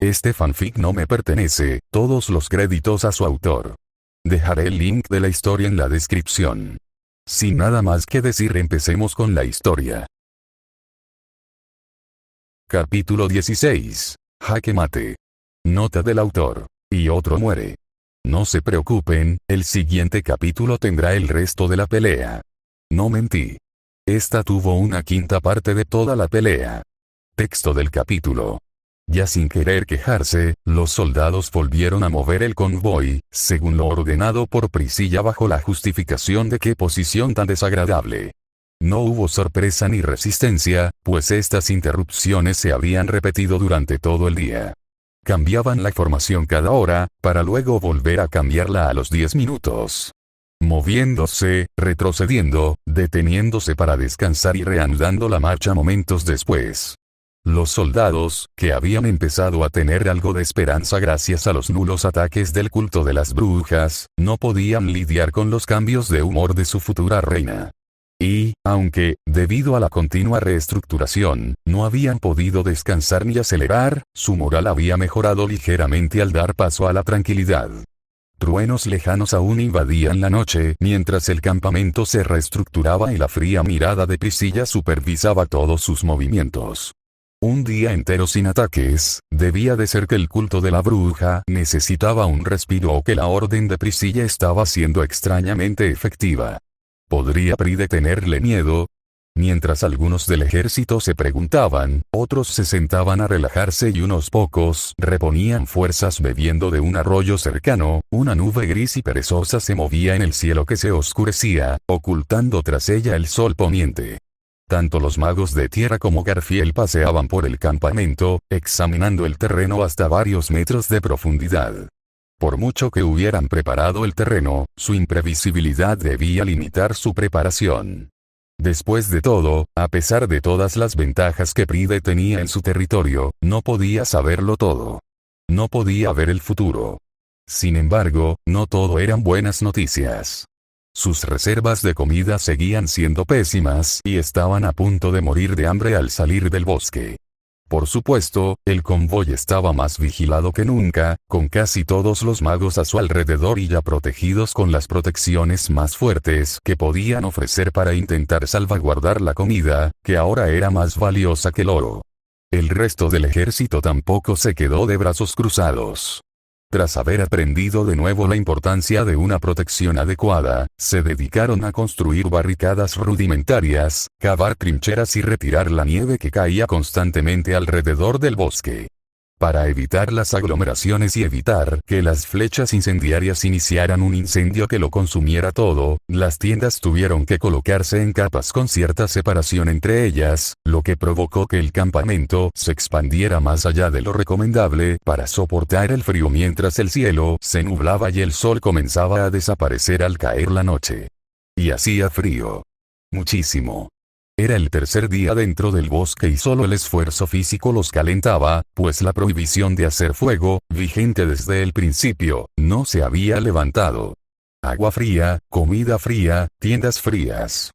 Este fanfic no me pertenece, todos los créditos a su autor. Dejaré el link de la historia en la descripción. Sin nada más que decir, empecemos con la historia. Capítulo 16. Jaque mate. Nota del autor. Y otro muere. No se preocupen, el siguiente capítulo tendrá el resto de la pelea. No mentí. Esta tuvo una quinta parte de toda la pelea. Texto del capítulo. Ya sin querer quejarse, los soldados volvieron a mover el convoy, según lo ordenado por Priscilla bajo la justificación de qué posición tan desagradable. No hubo sorpresa ni resistencia, pues estas interrupciones se habían repetido durante todo el día. Cambiaban la formación cada hora, para luego volver a cambiarla a los 10 minutos. Moviéndose, retrocediendo, deteniéndose para descansar y reanudando la marcha momentos después. Los soldados, que habían empezado a tener algo de esperanza gracias a los nulos ataques del culto de las brujas, no podían lidiar con los cambios de humor de su futura reina. Y, aunque, debido a la continua reestructuración, no habían podido descansar ni acelerar, su moral había mejorado ligeramente al dar paso a la tranquilidad. Truenos lejanos aún invadían la noche mientras el campamento se reestructuraba y la fría mirada de Priscilla supervisaba todos sus movimientos. Un día entero sin ataques, debía de ser que el culto de la bruja necesitaba un respiro o que la orden de Priscilla estaba siendo extrañamente efectiva. ¿Podría Pride tenerle miedo? Mientras algunos del ejército se preguntaban, otros se sentaban a relajarse y unos pocos reponían fuerzas bebiendo de un arroyo cercano. Una nube gris y perezosa se movía en el cielo que se oscurecía, ocultando tras ella el sol poniente. Tanto los magos de tierra como Garfield paseaban por el campamento, examinando el terreno hasta varios metros de profundidad. Por mucho que hubieran preparado el terreno, su imprevisibilidad debía limitar su preparación. Después de todo, a pesar de todas las ventajas que Pride tenía en su territorio, no podía saberlo todo. No podía ver el futuro. Sin embargo, no todo eran buenas noticias. Sus reservas de comida seguían siendo pésimas y estaban a punto de morir de hambre al salir del bosque. Por supuesto, el convoy estaba más vigilado que nunca, con casi todos los magos a su alrededor y ya protegidos con las protecciones más fuertes que podían ofrecer para intentar salvaguardar la comida, que ahora era más valiosa que el oro. El resto del ejército tampoco se quedó de brazos cruzados. Tras haber aprendido de nuevo la importancia de una protección adecuada, se dedicaron a construir barricadas rudimentarias, cavar trincheras y retirar la nieve que caía constantemente alrededor del bosque. Para evitar las aglomeraciones y evitar que las flechas incendiarias iniciaran un incendio que lo consumiera todo, las tiendas tuvieron que colocarse en capas con cierta separación entre ellas, lo que provocó que el campamento se expandiera más allá de lo recomendable para soportar el frío mientras el cielo se nublaba y el sol comenzaba a desaparecer al caer la noche. Y hacía frío. Muchísimo. Era el tercer día dentro del bosque y solo el esfuerzo físico los calentaba, pues la prohibición de hacer fuego, vigente desde el principio, no se había levantado. Agua fría, comida fría, tiendas frías.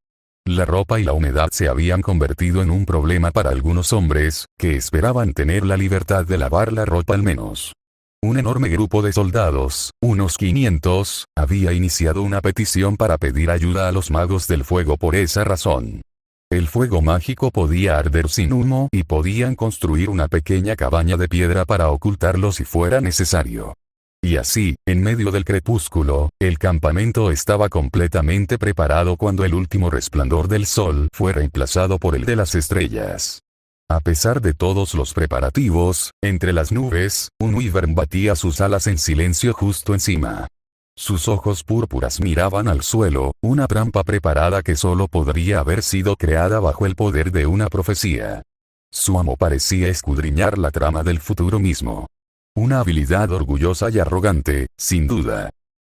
La ropa y la humedad se habían convertido en un problema para algunos hombres, que esperaban tener la libertad de lavar la ropa al menos. Un enorme grupo de soldados, unos 500, había iniciado una petición para pedir ayuda a los magos del fuego por esa razón. El fuego mágico podía arder sin humo y podían construir una pequeña cabaña de piedra para ocultarlo si fuera necesario. Y así, en medio del crepúsculo, el campamento estaba completamente preparado cuando el último resplandor del sol fue reemplazado por el de las estrellas. A pesar de todos los preparativos, entre las nubes, un wyvern batía sus alas en silencio justo encima. Sus ojos púrpuras miraban al suelo, una trampa preparada que solo podría haber sido creada bajo el poder de una profecía. Su amo parecía escudriñar la trama del futuro mismo. Una habilidad orgullosa y arrogante, sin duda.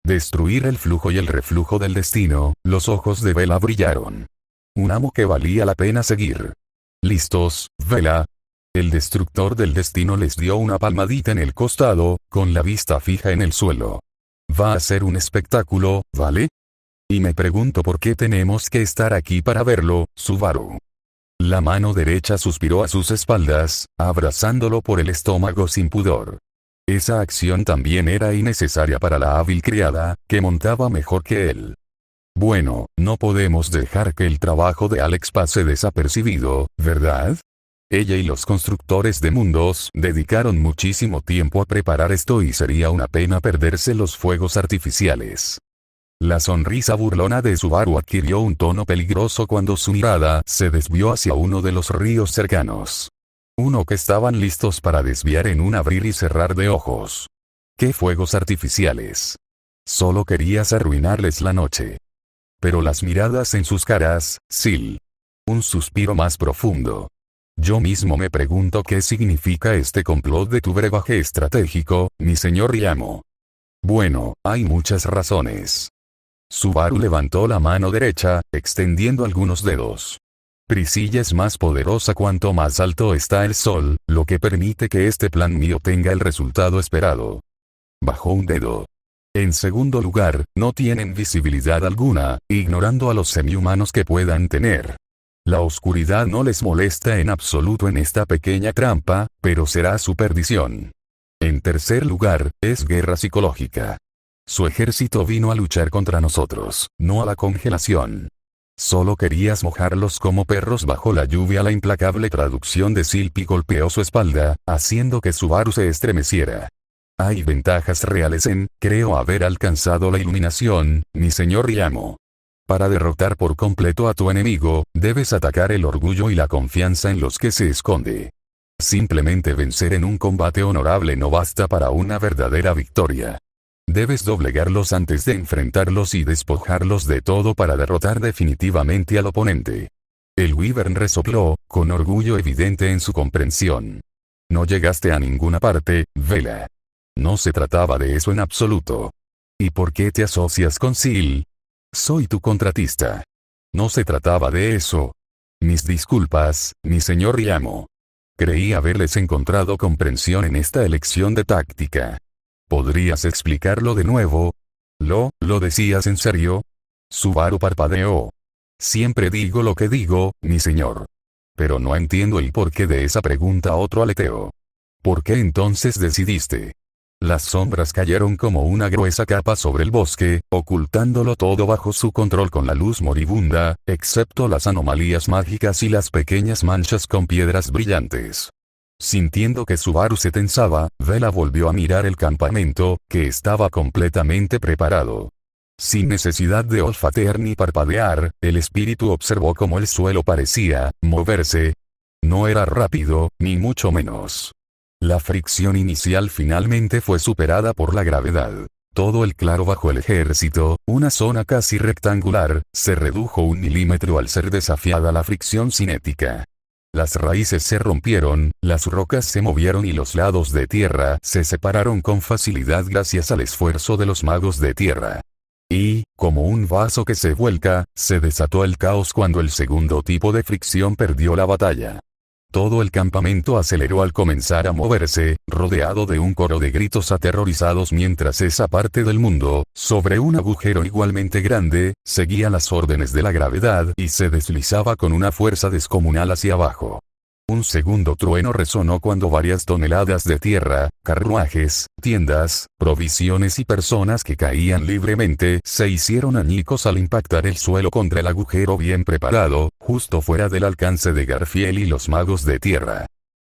Destruir el flujo y el reflujo del destino, los ojos de Vela brillaron. Un amo que valía la pena seguir. ¿Listos, Vela? El destructor del destino les dio una palmadita en el costado, con la vista fija en el suelo. Va a ser un espectáculo, ¿vale? Y me pregunto por qué tenemos que estar aquí para verlo, Subaru. La mano derecha suspiró a sus espaldas, abrazándolo por el estómago sin pudor. Esa acción también era innecesaria para la hábil criada, que montaba mejor que él. Bueno, no podemos dejar que el trabajo de Alex pase desapercibido, ¿verdad? Ella y los constructores de mundos dedicaron muchísimo tiempo a preparar esto y sería una pena perderse los fuegos artificiales. La sonrisa burlona de Subaru adquirió un tono peligroso cuando su mirada se desvió hacia uno de los ríos cercanos. Uno que estaban listos para desviar en un abrir y cerrar de ojos. ¿Qué fuegos artificiales? Solo querías arruinarles la noche. Pero las miradas en sus caras, Sil. Un suspiro más profundo. Yo mismo me pregunto qué significa este complot de tu brebaje estratégico, mi señor y amo. Bueno, hay muchas razones. Subaru levantó la mano derecha, extendiendo algunos dedos. Priscilla es más poderosa cuanto más alto está el sol, lo que permite que este plan mío tenga el resultado esperado. Bajó un dedo. En segundo lugar, no tienen visibilidad alguna, ignorando a los semihumanos que puedan tener. La oscuridad no les molesta en absoluto en esta pequeña trampa, pero será su perdición. En tercer lugar, es guerra psicológica. Su ejército vino a luchar contra nosotros, no a la congelación. Solo querías mojarlos como perros bajo la lluvia. La implacable traducción de Silpi golpeó su espalda, haciendo que Subaru se estremeciera. Hay ventajas reales en, creo haber alcanzado la iluminación, mi señor y amo. Para derrotar por completo a tu enemigo, debes atacar el orgullo y la confianza en los que se esconde. Simplemente vencer en un combate honorable no basta para una verdadera victoria. Debes doblegarlos antes de enfrentarlos y despojarlos de todo para derrotar definitivamente al oponente. El Wyvern resopló, con orgullo evidente en su comprensión. No llegaste a ninguna parte, Vela. No se trataba de eso en absoluto. ¿Y por qué te asocias con Sil? Soy tu contratista. No se trataba de eso. Mis disculpas, mi señor y amo. Creí haberles encontrado comprensión en esta elección de táctica. ¿Podrías explicarlo de nuevo? ¿Lo decías en serio? Subaru parpadeó. Siempre digo lo que digo, mi señor. Pero no entiendo el porqué de esa pregunta. Otro aleteo. ¿Por qué entonces decidiste? Las sombras cayeron como una gruesa capa sobre el bosque, ocultándolo todo bajo su control con la luz moribunda, excepto las anomalías mágicas y las pequeñas manchas con piedras brillantes. Sintiendo que Subaru se tensaba, Vela volvió a mirar el campamento, que estaba completamente preparado. Sin necesidad de olfatear ni parpadear, el espíritu observó cómo el suelo parecía moverse. No era rápido, ni mucho menos. La fricción inicial finalmente fue superada por la gravedad. Todo el claro bajo el ejército, una zona casi rectangular, se redujo 1 milímetro al ser desafiada la fricción cinética. Las raíces se rompieron, las rocas se movieron y los lados de tierra se separaron con facilidad gracias al esfuerzo de los magos de tierra. Y, como un vaso que se vuelca, se desató el caos cuando el segundo tipo de fricción perdió la batalla. Todo el campamento aceleró al comenzar a moverse, rodeado de un coro de gritos aterrorizados mientras esa parte del mundo, sobre un agujero igualmente grande, seguía las órdenes de la gravedad y se deslizaba con una fuerza descomunal hacia abajo. Un segundo trueno resonó cuando varias toneladas de tierra, carruajes, tiendas, provisiones y personas que caían libremente se hicieron añicos al impactar el suelo contra el agujero bien preparado, justo fuera del alcance de Garfiel y los magos de tierra.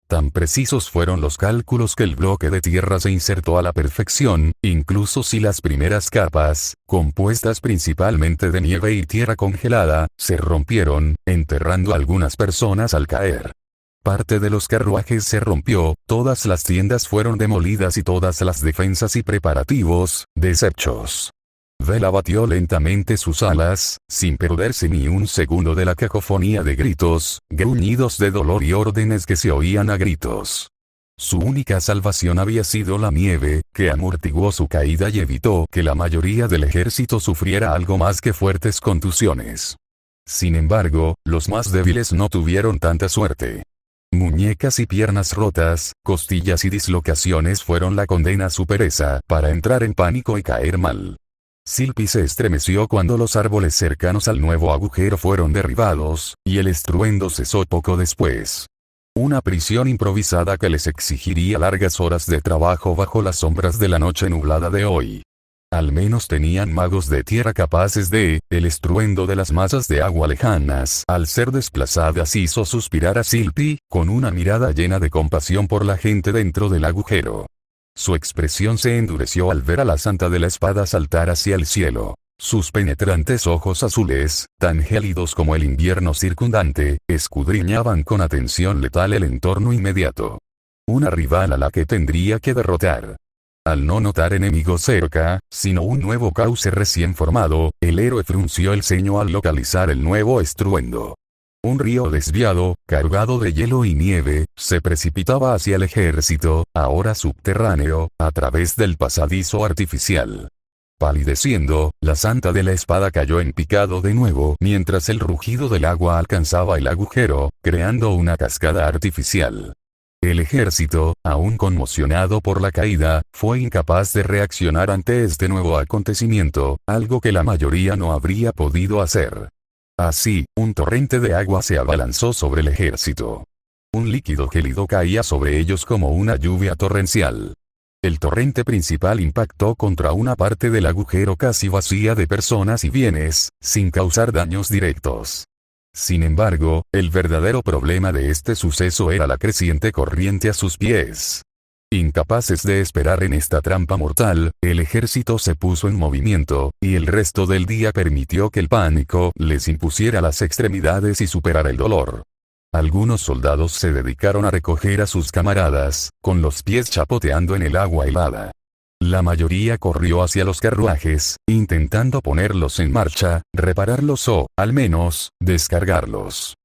Tan precisos fueron los cálculos que el bloque de tierra se insertó a la perfección, incluso si las primeras capas, compuestas principalmente de nieve y tierra congelada, se rompieron, enterrando a algunas personas al caer. Parte de los carruajes se rompió, todas las tiendas fueron demolidas y todas las defensas y preparativos, deshechos. Vela batió lentamente sus alas, sin perderse ni un segundo de la cacofonía de gritos, gruñidos de dolor y órdenes que se oían a gritos. Su única salvación había sido la nieve, que amortiguó su caída y evitó que la mayoría del ejército sufriera algo más que fuertes contusiones. Sin embargo, los más débiles no tuvieron tanta suerte. Muñecas y piernas rotas, costillas y dislocaciones fueron la condena a su pereza para entrar en pánico y caer mal. Silpi se estremeció cuando los árboles cercanos al nuevo agujero fueron derribados, y el estruendo cesó poco después. Una prisión improvisada que les exigiría largas horas de trabajo bajo las sombras de la noche nublada de hoy. Al menos tenían magos de tierra capaces de, el estruendo de las masas de agua lejanas al ser desplazadas hizo suspirar a Silpi, con una mirada llena de compasión por la gente dentro del agujero. Su expresión se endureció al ver a la Santa de la Espada saltar hacia el cielo. Sus penetrantes ojos azules, tan gélidos como el invierno circundante, escudriñaban con atención letal el entorno inmediato. Una rival a la que tendría que derrotar. Al no notar enemigos cerca, sino un nuevo cauce recién formado, el héroe frunció el ceño al localizar el nuevo estruendo. Un río desviado, cargado de hielo y nieve, se precipitaba hacia el ejército, ahora subterráneo, a través del pasadizo artificial. Palideciendo, la Santa de la Espada cayó en picado de nuevo mientras el rugido del agua alcanzaba el agujero, creando una cascada artificial. El ejército, aún conmocionado por la caída, fue incapaz de reaccionar ante este nuevo acontecimiento, algo que la mayoría no habría podido hacer. Así, un torrente de agua se abalanzó sobre el ejército. Un líquido gélido caía sobre ellos como una lluvia torrencial. El torrente principal impactó contra una parte del agujero casi vacía de personas y bienes, sin causar daños directos. Sin embargo, el verdadero problema de este suceso era la creciente corriente a sus pies. Incapaces de esperar en esta trampa mortal, el ejército se puso en movimiento, y el resto del día permitió que el pánico les impusiera las extremidades y superara el dolor. Algunos soldados se dedicaron a recoger a sus camaradas, con los pies chapoteando en el agua helada. La mayoría corrió hacia los carruajes, intentando ponerlos en marcha, repararlos o, al menos, descargarlos.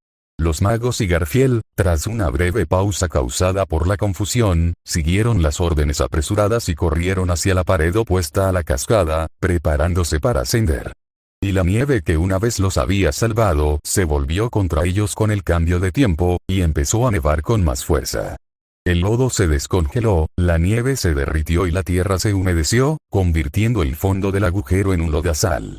Los magos y Garfield, tras una breve pausa causada por la confusión, siguieron las órdenes apresuradas y corrieron hacia la pared opuesta a la cascada, preparándose para ascender. Y la nieve que una vez los había salvado se volvió contra ellos con el cambio de tiempo, y empezó a nevar con más fuerza. El lodo se descongeló, la nieve se derritió y la tierra se humedeció, convirtiendo el fondo del agujero en un lodazal.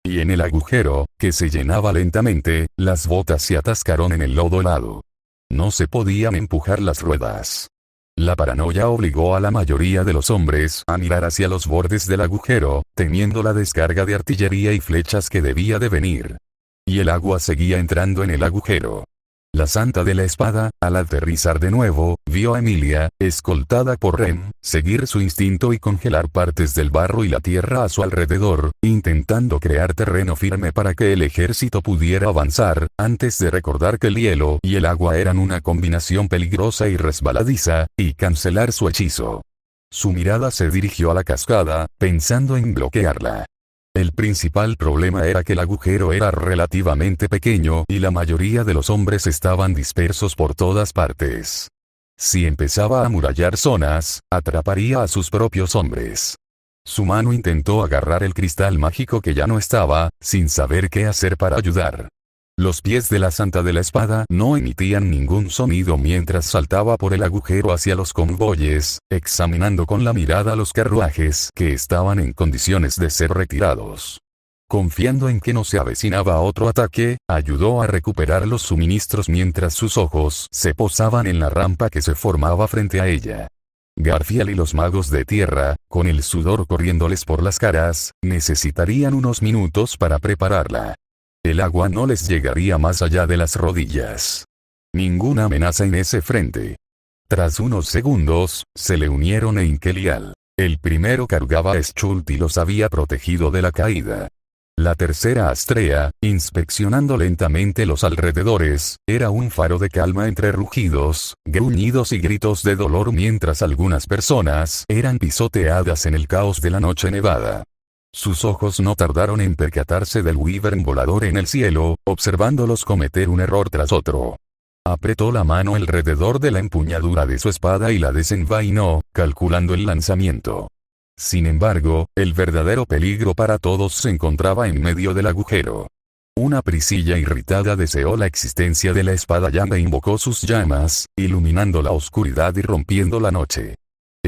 Y en el agujero, que se llenaba lentamente, las botas se atascaron en el lodo helado. No se podían empujar las ruedas. La paranoia obligó a la mayoría de los hombres a mirar hacia los bordes del agujero, temiendo la descarga de artillería y flechas que debía de venir. Y el agua seguía entrando en el agujero. La Santa de la Espada, al aterrizar de nuevo, vio a Emilia, escoltada por Rem, seguir su instinto y congelar partes del barro y la tierra a su alrededor, intentando crear terreno firme para que el ejército pudiera avanzar, antes de recordar que el hielo y el agua eran una combinación peligrosa y resbaladiza, y cancelar su hechizo. Su mirada se dirigió a la cascada, pensando en bloquearla. El principal problema era que el agujero era relativamente pequeño y la mayoría de los hombres estaban dispersos por todas partes. Si empezaba a amurallar zonas, atraparía a sus propios hombres. Su mano intentó agarrar el cristal mágico que ya no estaba, sin saber qué hacer para ayudar. Los pies de la Santa de la Espada no emitían ningún sonido mientras saltaba por el agujero hacia los convoyes, examinando con la mirada los carruajes que estaban en condiciones de ser retirados. Confiando en que no se avecinaba otro ataque, ayudó a recuperar los suministros mientras sus ojos se posaban en la rampa que se formaba frente a ella. Garfield y los magos de tierra, con el sudor corriéndoles por las caras, necesitarían unos minutos para prepararla. El agua no les llegaría más allá de las rodillas. Ninguna amenaza en ese frente. Tras unos segundos, se le unieron Enkel y Al. El primero cargaba a Schult y los había protegido de la caída. La tercera Astrea, inspeccionando lentamente los alrededores, era un faro de calma entre rugidos, gruñidos y gritos de dolor mientras algunas personas eran pisoteadas en el caos de la noche nevada. Sus ojos no tardaron en percatarse del wyvern volador en el cielo, observándolos cometer un error tras otro. Apretó la mano alrededor de la empuñadura de su espada y la desenvainó, calculando el lanzamiento. Sin embargo, el verdadero peligro para todos se encontraba en medio del agujero. Una Priscilla irritada deseó la existencia de la espada llama e invocó sus llamas, iluminando la oscuridad y rompiendo la noche.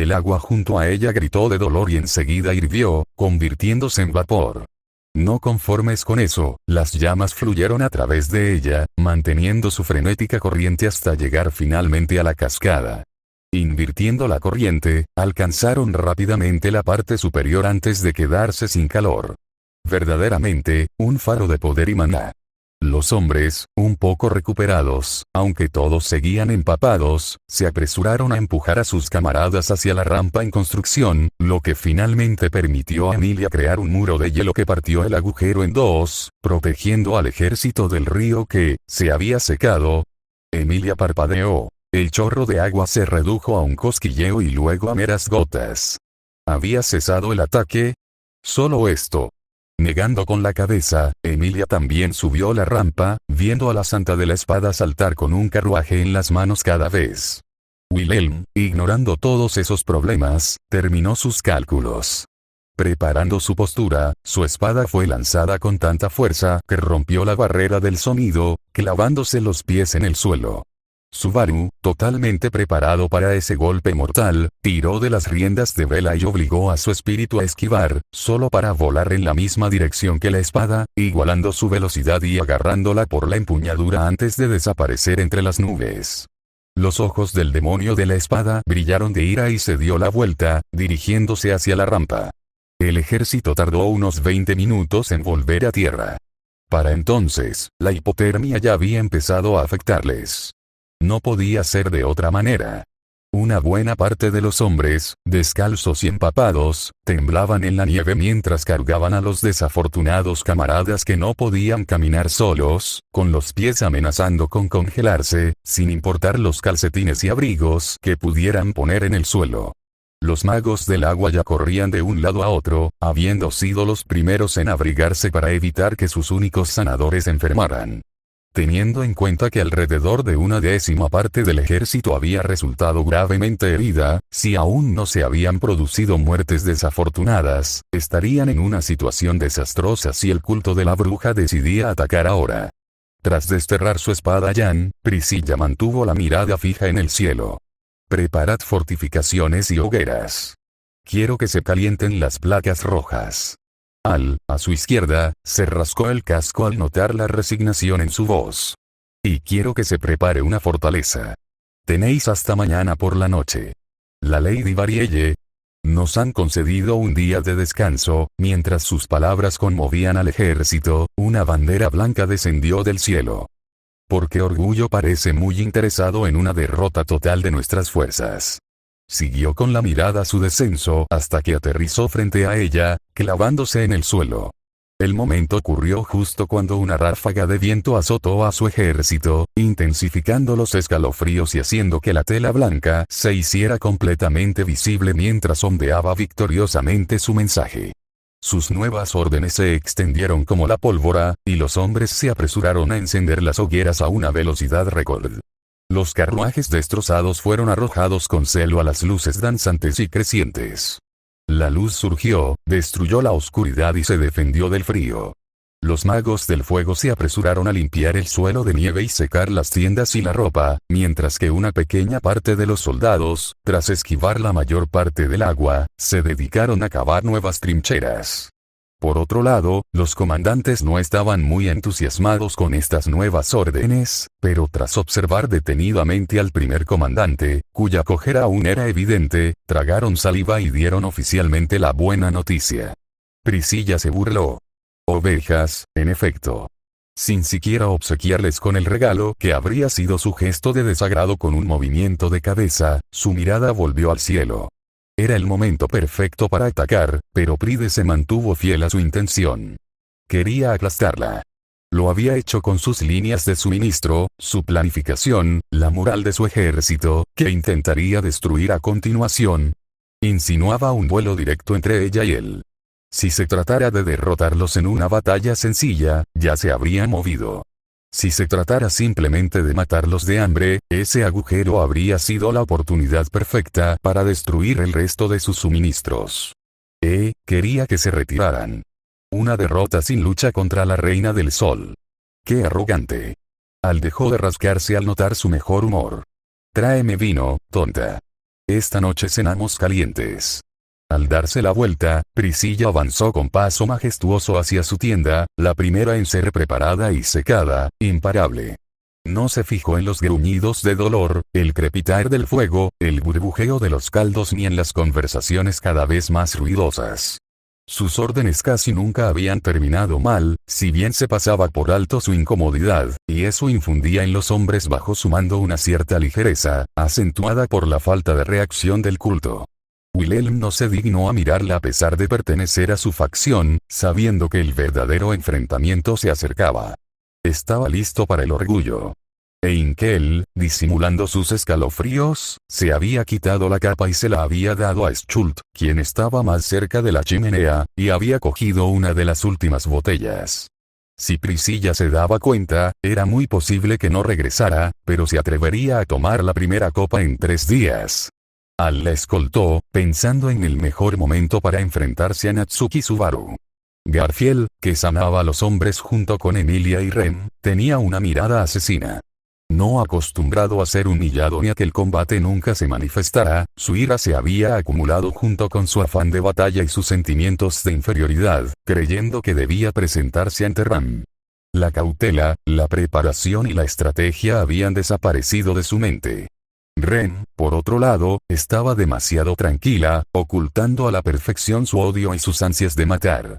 El agua junto a ella gritó de dolor y enseguida hirvió, convirtiéndose en vapor. No conformes con eso, las llamas fluyeron a través de ella, manteniendo su frenética corriente hasta llegar finalmente a la cascada. Invirtiendo la corriente, alcanzaron rápidamente la parte superior antes de quedarse sin calor. Verdaderamente, un faro de poder y maná. Los hombres, un poco recuperados, aunque todos seguían empapados, se apresuraron a empujar a sus camaradas hacia la rampa en construcción, lo que finalmente permitió a Emilia crear un muro de hielo que partió el agujero en dos, protegiendo al ejército del río que se había secado. Emilia parpadeó. El chorro de agua se redujo a un cosquilleo y luego a meras gotas. ¿Había cesado el ataque? Solo esto. Negando con la cabeza, Emilia también subió la rampa, viendo a la Santa de la Espada saltar con un carruaje en las manos cada vez. Wilhelm, ignorando todos esos problemas, terminó sus cálculos. Preparando su postura, su espada fue lanzada con tanta fuerza que rompió la barrera del sonido, clavándose los pies en el suelo. Subaru, totalmente preparado para ese golpe mortal, tiró de las riendas de vela y obligó a su espíritu a esquivar, solo para volar en la misma dirección que la espada, igualando su velocidad y agarrándola por la empuñadura antes de desaparecer entre las nubes. Los ojos del demonio de la espada brillaron de ira y se dio la vuelta, dirigiéndose hacia la rampa. El ejército tardó unos 20 minutos en volver a tierra. Para entonces, la hipotermia ya había empezado a afectarles. No podía ser de otra manera. Una buena parte de los hombres, descalzos y empapados, temblaban en la nieve mientras cargaban a los desafortunados camaradas que no podían caminar solos, con los pies amenazando con congelarse, sin importar los calcetines y abrigos que pudieran poner en el suelo. Los magos del agua ya corrían de un lado a otro, habiendo sido los primeros en abrigarse para evitar que sus únicos sanadores enfermaran. Teniendo en cuenta que alrededor de 1/10 parte del ejército había resultado gravemente herida, si aún no se habían producido muertes desafortunadas, estarían en una situación desastrosa si el culto de la bruja decidía atacar ahora. Tras desterrar su espada Jan, Priscilla mantuvo la mirada fija en el cielo. Preparad fortificaciones y hogueras. Quiero que se calienten las placas rojas. A su izquierda, se rascó el casco al notar la resignación en su voz. Y quiero que se prepare una fortaleza. Tenéis hasta mañana por la noche. La Lady Varielle. Nos han concedido un día de descanso. Mientras sus palabras conmovían al ejército, una bandera blanca descendió del cielo. Porque Orgullo parece muy interesado en una derrota total de nuestras fuerzas. Siguió con la mirada su descenso hasta que aterrizó frente a ella, clavándose en el suelo. El momento ocurrió justo cuando una ráfaga de viento azotó a su ejército, intensificando los escalofríos y haciendo que la tela blanca se hiciera completamente visible mientras ondeaba victoriosamente su mensaje. Sus nuevas órdenes se extendieron como la pólvora, y los hombres se apresuraron a encender las hogueras a una velocidad récord. Los carruajes destrozados fueron arrojados con celo a las luces danzantes y crecientes. La luz surgió, destruyó la oscuridad y se defendió del frío. Los magos del fuego se apresuraron a limpiar el suelo de nieve y secar las tiendas y la ropa, mientras que una pequeña parte de los soldados, tras esquivar la mayor parte del agua, se dedicaron a cavar nuevas trincheras. Por otro lado, los comandantes no estaban muy entusiasmados con estas nuevas órdenes, pero tras observar detenidamente al primer comandante, cuya cojera aún era evidente, tragaron saliva y dieron oficialmente la buena noticia. Priscilla se burló. Ovejas, en efecto. Sin siquiera obsequiarles con el regalo que habría sido su gesto de desagrado con un movimiento de cabeza, su mirada volvió al cielo. Era el momento perfecto para atacar, pero Pride se mantuvo fiel a su intención. Quería aplastarla. Lo había hecho con sus líneas de suministro, su planificación, la moral de su ejército, que intentaría destruir a continuación. Insinuaba un vuelo directo entre ella y él. Si se tratara de derrotarlos en una batalla sencilla, ya se habría movido. Si se tratara simplemente de matarlos de hambre, ese agujero habría sido la oportunidad perfecta para destruir el resto de sus suministros. Quería que se retiraran. Una derrota sin lucha contra la Reina del Sol. ¡Qué arrogante! Al dejó de rascarse al notar su mejor humor. Tráeme vino, tonta. esta noche cenamos calientes. Al darse la vuelta, Priscilla avanzó con paso majestuoso hacia su tienda, la primera en ser preparada y secada, imparable. No se fijó en los gruñidos de dolor, el crepitar del fuego, el burbujeo de los caldos ni en las conversaciones cada vez más ruidosas. Sus órdenes casi nunca habían terminado mal, si bien se pasaba por alto su incomodidad, y eso infundía en los hombres bajo su mando una cierta ligereza, acentuada por la falta de reacción del culto. Wilhelm no se dignó a mirarla a pesar de pertenecer a su facción, sabiendo que el verdadero enfrentamiento se acercaba. Estaba listo para el orgullo. Heinkel, disimulando sus escalofríos, se había quitado la capa y se la había dado a Schultz, quien estaba más cerca de la chimenea, y había cogido una de las últimas botellas. Si Priscilla se daba cuenta, era muy posible que no regresara, pero se atrevería a tomar la primera copa en 3 días. Al la escoltó, pensando en el mejor momento para enfrentarse a Natsuki Subaru. Garfield, que sanaba a los hombres junto con Emilia y Rem, tenía una mirada asesina. No acostumbrado a ser humillado ni a que el combate nunca se manifestara, su ira se había acumulado junto con su afán de batalla y sus sentimientos de inferioridad, creyendo que debía presentarse ante Ram. La cautela, la preparación y la estrategia habían desaparecido de su mente. Ren, por otro lado, estaba demasiado tranquila, ocultando a la perfección su odio y sus ansias de matar.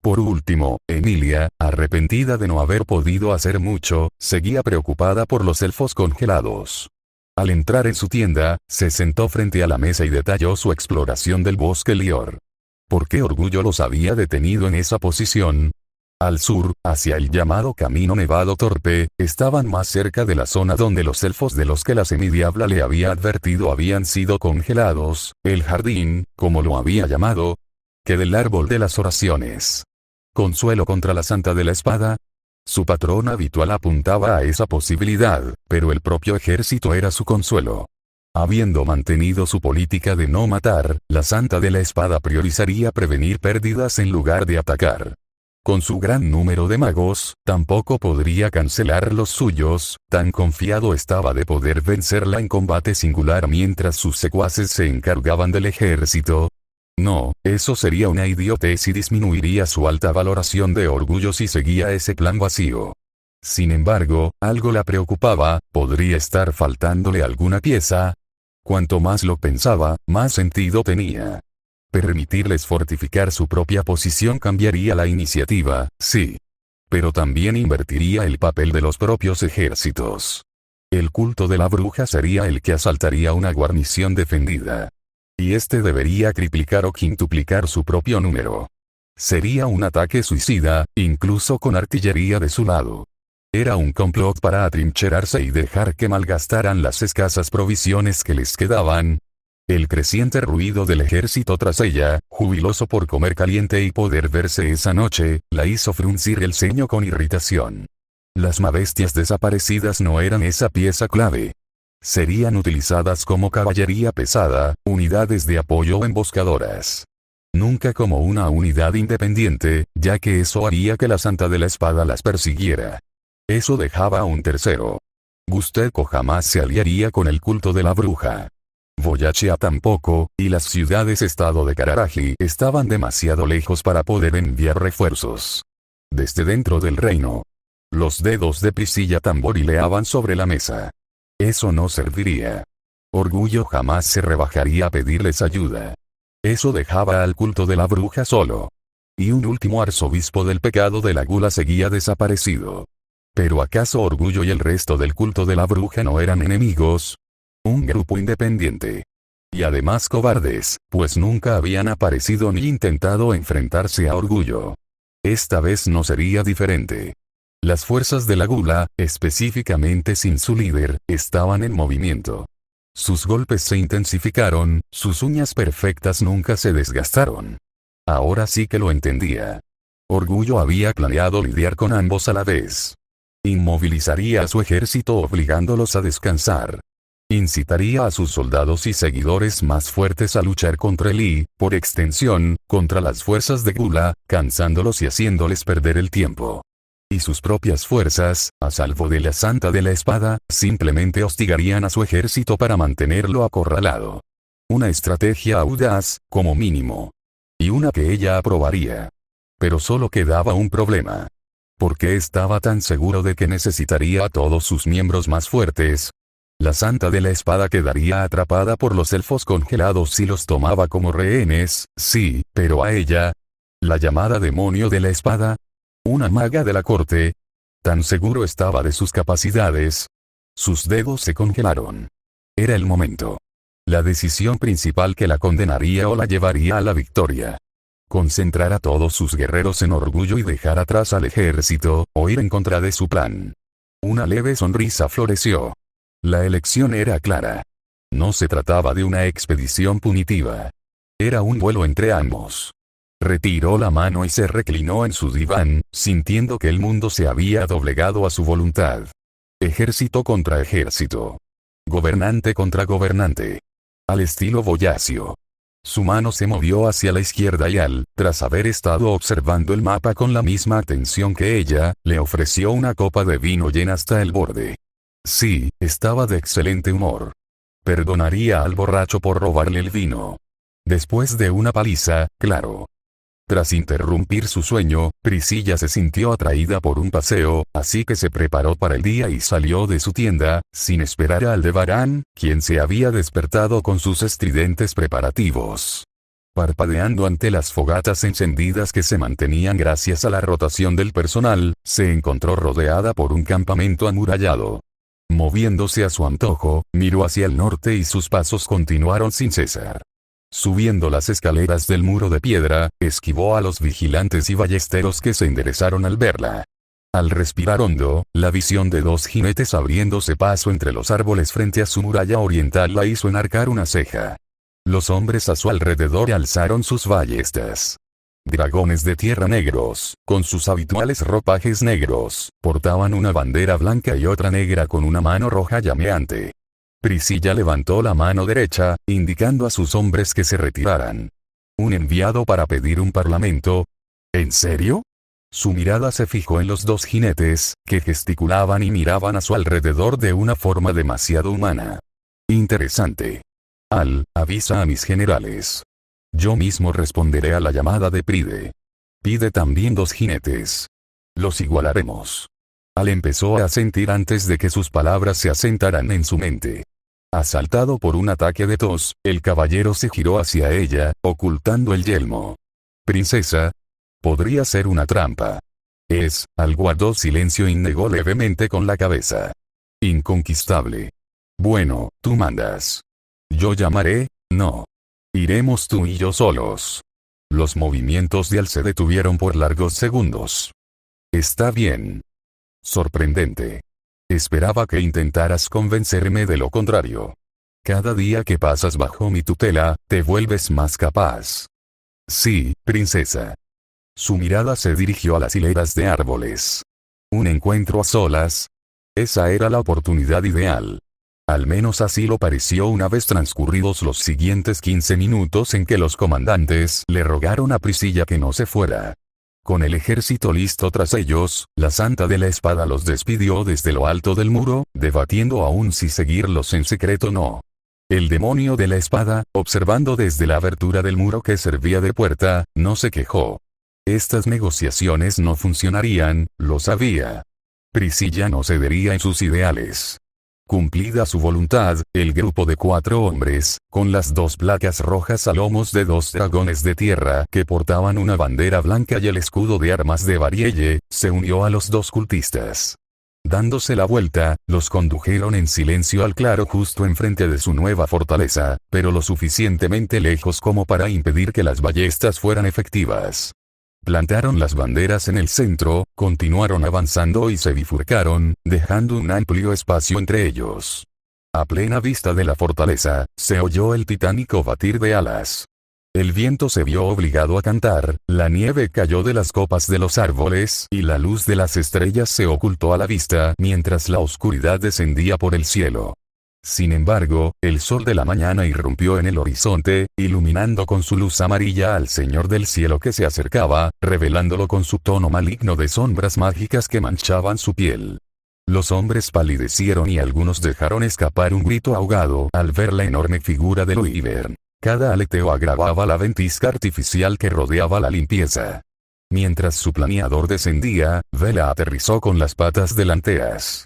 Por último, Emilia, arrepentida de no haber podido hacer mucho, seguía preocupada por los elfos congelados. Al entrar en su tienda, se sentó frente a la mesa y detalló su exploración del bosque Lior. ¿Por qué Orgullo los había detenido en esa posición? Al sur, hacia el llamado Camino Nevado Torpe, estaban más cerca de la zona donde los elfos de los que la semidiabla le había advertido habían sido congelados, el jardín, como lo había llamado, que del árbol de las oraciones. ¿Consuelo contra la Santa de la Espada? Su patrón habitual apuntaba a esa posibilidad, pero el propio ejército era su consuelo. Habiendo mantenido su política de no matar, la Santa de la Espada priorizaría prevenir pérdidas en lugar de atacar. Con su gran número de magos, tampoco podría cancelar los suyos, tan confiado estaba de poder vencerla en combate singular mientras sus secuaces se encargaban del ejército. No, eso sería una idiotez y disminuiría su alta valoración de Orgullo si seguía ese plan vacío. Sin embargo, algo la preocupaba, ¿podría estar faltándole alguna pieza? Cuanto más lo pensaba, más sentido tenía. Permitirles fortificar su propia posición cambiaría la iniciativa, sí. Pero también invertiría el papel de los propios ejércitos. El culto de la bruja sería el que asaltaría una guarnición defendida. Y este debería triplicar o quintuplicar su propio número. Sería un ataque suicida, incluso con artillería de su lado. Era un complot para atrincherarse y dejar que malgastaran las escasas provisiones que les quedaban. El creciente ruido del ejército tras ella, jubiloso por comer caliente y poder verse esa noche, la hizo fruncir el ceño con irritación. Las mabestias desaparecidas no eran esa pieza clave. Serían utilizadas como caballería pesada, unidades de apoyo o emboscadoras. Nunca como una unidad independiente, ya que eso haría que la Santa de la Espada las persiguiera. Eso dejaba a un tercero. Gusteko jamás se aliaría con el culto de la bruja. Boyachia tampoco, y las ciudades-estado de Kararaji estaban demasiado lejos para poder enviar refuerzos. Desde dentro del reino. Los dedos de Priscilla tamborileaban sobre la mesa. Eso no serviría. Orgullo jamás se rebajaría a pedirles ayuda. Eso dejaba al culto de la bruja solo. Y un último arzobispo del pecado de la gula seguía desaparecido. ¿Pero acaso Orgullo y el resto del culto de la bruja no eran enemigos? Un grupo independiente. Y además cobardes, pues nunca habían aparecido ni intentado enfrentarse a Orgullo. Esta vez no sería diferente. Las fuerzas de la gula, específicamente sin su líder, estaban en movimiento. Sus golpes se intensificaron, sus uñas perfectas nunca se desgastaron. Ahora sí que lo entendía. Orgullo había planeado lidiar con ambos a la vez. Inmovilizaría a su ejército obligándolos a descansar. Incitaría a sus soldados y seguidores más fuertes a luchar contra Lee, por extensión, contra las fuerzas de Gula, cansándolos y haciéndoles perder el tiempo. Y sus propias fuerzas, a salvo de la Santa de la Espada, simplemente hostigarían a su ejército para mantenerlo acorralado. Una estrategia audaz, como mínimo. Y una que ella aprobaría. Pero solo quedaba un problema. ¿Por qué estaba tan seguro de que necesitaría a todos sus miembros más fuertes? La Santa de la Espada quedaría atrapada por los elfos congelados si los tomaba como rehenes, sí, pero a ella. La llamada demonio de la espada. Una maga de la corte. Tan seguro estaba de sus capacidades. Sus dedos se congelaron. Era el momento. La decisión principal que la condenaría o la llevaría a la victoria. Concentrar a todos sus guerreros en orgullo y dejar atrás al ejército, o ir en contra de su plan. Una leve sonrisa floreció. La elección era clara. No se trataba de una expedición punitiva. Era un duelo entre ambos. Retiró la mano y se reclinó en su diván, sintiendo que el mundo se había doblegado a su voluntad. Ejército contra ejército. Gobernante contra gobernante. Al estilo Boyacio. Su mano se movió hacia la izquierda y tras haber estado observando el mapa con la misma atención que ella, le ofreció una copa de vino llena hasta el borde. Sí, estaba de excelente humor. Perdonaría al borracho por robarle el vino. Después de una paliza, claro. Tras interrumpir su sueño, Priscilla se sintió atraída por un paseo, así que se preparó para el día y salió de su tienda, sin esperar a Aldebarán, quien se había despertado con sus estridentes preparativos. Parpadeando ante las fogatas encendidas que se mantenían gracias a la rotación del personal, se encontró rodeada por un campamento amurallado. Moviéndose a su antojo, miró hacia el norte y sus pasos continuaron sin cesar. Subiendo las escaleras del muro de piedra, esquivó a los vigilantes y ballesteros que se enderezaron al verla. Al respirar hondo, la visión de dos jinetes abriéndose paso entre los árboles frente a su muralla oriental la hizo enarcar una ceja. Los hombres a su alrededor alzaron sus ballestas. Dragones de tierra negros, con sus habituales ropajes negros, portaban una bandera blanca y otra negra con una mano roja llameante. Priscilla levantó la mano derecha, indicando a sus hombres que se retiraran. ¿Un enviado para pedir un parlamento? ¿En serio? Su mirada se fijó en los dos jinetes, que gesticulaban y miraban a su alrededor de una forma demasiado humana. Interesante. Avisa a mis generales. Yo mismo responderé a la llamada de Pride. Pide también dos jinetes. Los igualaremos. Empezó a asentir antes de que sus palabras se asentaran en su mente. Asaltado por un ataque de tos, el caballero se giró hacia ella, ocultando el yelmo. Princesa. Podría ser una trampa. Guardó silencio y negó levemente con la cabeza. Inconquistable. Bueno, tú mandas. Yo llamaré, no. Iremos tú y yo solos. Los movimientos de se detuvieron por largos segundos. Está bien. Sorprendente. Esperaba que intentaras convencerme de lo contrario. Cada día que pasas bajo mi tutela, te vuelves más capaz. Sí, princesa. Su mirada se dirigió a las hileras de árboles. Un encuentro a solas. Esa era la oportunidad ideal. Al menos así lo pareció una vez transcurridos los siguientes 15 minutos en que los comandantes le rogaron a Priscilla que no se fuera. Con el ejército listo tras ellos, la Santa de la Espada los despidió desde lo alto del muro, debatiendo aún si seguirlos en secreto o no. El demonio de la espada, observando desde la abertura del muro que servía de puerta, no se quejó. Estas negociaciones no funcionarían, lo sabía. Priscilla no cedería en sus ideales. Cumplida su voluntad, el grupo de 4 hombres, con las 2 placas rojas a lomos de 2 dragones de tierra que portaban una bandera blanca y el escudo de armas de Barielle, se unió a los 2 cultistas. Dándose la vuelta, los condujeron en silencio al claro justo enfrente de su nueva fortaleza, pero lo suficientemente lejos como para impedir que las ballestas fueran efectivas. Plantaron las banderas en el centro, continuaron avanzando y se bifurcaron, dejando un amplio espacio entre ellos. A plena vista de la fortaleza, se oyó el titánico batir de alas. El viento se vio obligado a cantar, la nieve cayó de las copas de los árboles y la luz de las estrellas se ocultó a la vista mientras la oscuridad descendía por el cielo. Sin embargo, el sol de la mañana irrumpió en el horizonte, iluminando con su luz amarilla al Señor del Cielo que se acercaba, revelándolo con su tono maligno de sombras mágicas que manchaban su piel. Los hombres palidecieron y algunos dejaron escapar un grito ahogado al ver la enorme figura del Wyvern. Cada aleteo agravaba la ventisca artificial que rodeaba la limpieza. Mientras su planeador descendía, Vela aterrizó con las patas delanteras.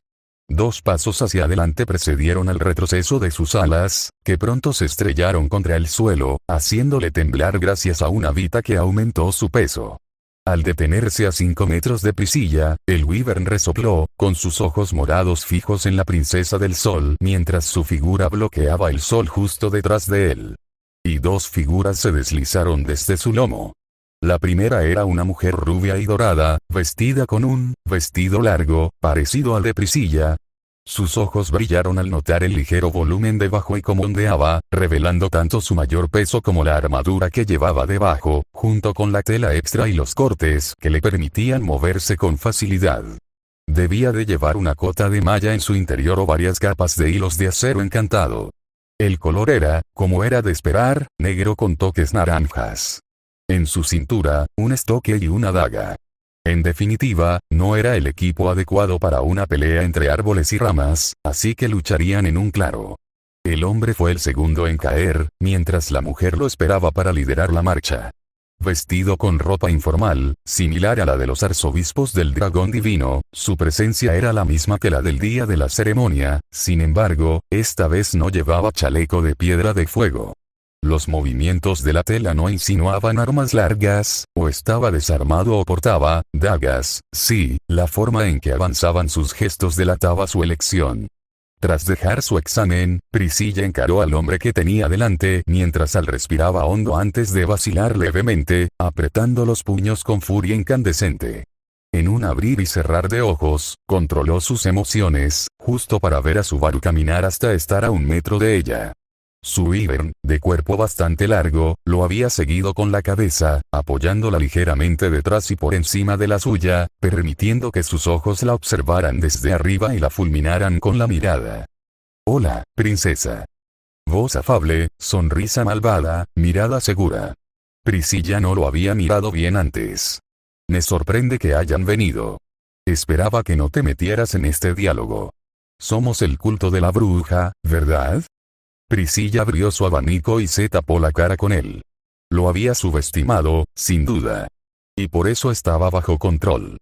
2 pasos hacia adelante precedieron al retroceso de sus alas, que pronto se estrellaron contra el suelo, haciéndole temblar gracias a una vita que aumentó su peso. Al detenerse a 5 metros de Priscilla, el Wyvern resopló, con sus ojos morados fijos en la princesa del sol mientras su figura bloqueaba el sol justo detrás de él. Y 2 figuras se deslizaron desde su lomo. La primera era una mujer rubia y dorada, vestida con un vestido largo, parecido al de Priscilla. Sus ojos brillaron al notar el ligero volumen debajo y cómo ondeaba, revelando tanto su mayor peso como la armadura que llevaba debajo, junto con la tela extra y los cortes que le permitían moverse con facilidad. Debía de llevar una cota de malla en su interior o varias capas de hilos de acero encantado. El color era, como era de esperar, negro con toques naranjas. En su cintura, un estoque y una daga. En definitiva, no era el equipo adecuado para una pelea entre árboles y ramas, así que lucharían en un claro. El hombre fue el segundo en caer, mientras la mujer lo esperaba para liderar la marcha. Vestido con ropa informal, similar a la de los arzobispos del dragón divino, su presencia era la misma que la del día de la ceremonia, sin embargo, esta vez no llevaba chaleco de piedra de fuego. Los movimientos de la tela no insinuaban armas largas, o estaba desarmado o portaba dagas, sí, la forma en que avanzaban sus gestos delataba su elección. Tras dejar su examen, Priscilla encaró al hombre que tenía delante mientras él respiraba hondo antes de vacilar levemente, apretando los puños con furia incandescente. En un abrir y cerrar de ojos, controló sus emociones, justo para ver a Subaru caminar hasta estar a 1 metro de ella. Su Wyvern, de cuerpo bastante largo, lo había seguido con la cabeza, apoyándola ligeramente detrás y por encima de la suya, permitiendo que sus ojos la observaran desde arriba y la fulminaran con la mirada. «Hola, princesa». Voz afable, sonrisa malvada, mirada segura. Priscilla no lo había mirado bien antes. «Me sorprende que hayan venido. Esperaba que no te metieras en este diálogo. Somos el culto de la bruja, ¿verdad?». Priscilla abrió su abanico y se tapó la cara con él. Lo había subestimado, sin duda. Y por eso estaba bajo control.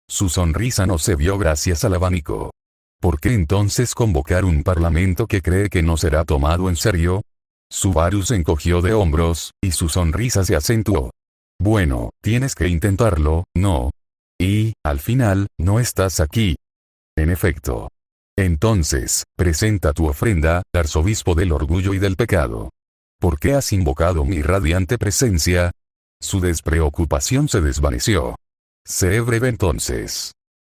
Su sonrisa no se vio gracias al abanico. ¿Por qué entonces convocar un parlamento que cree que no será tomado en serio? Subaru se encogió de hombros, y su sonrisa se acentuó. Bueno, tienes que intentarlo, ¿no? Y, al final, no estás aquí. En efecto. Entonces, presenta tu ofrenda, arzobispo del orgullo y del pecado. ¿Por qué has invocado mi radiante presencia? Su despreocupación se desvaneció. Sé breve entonces.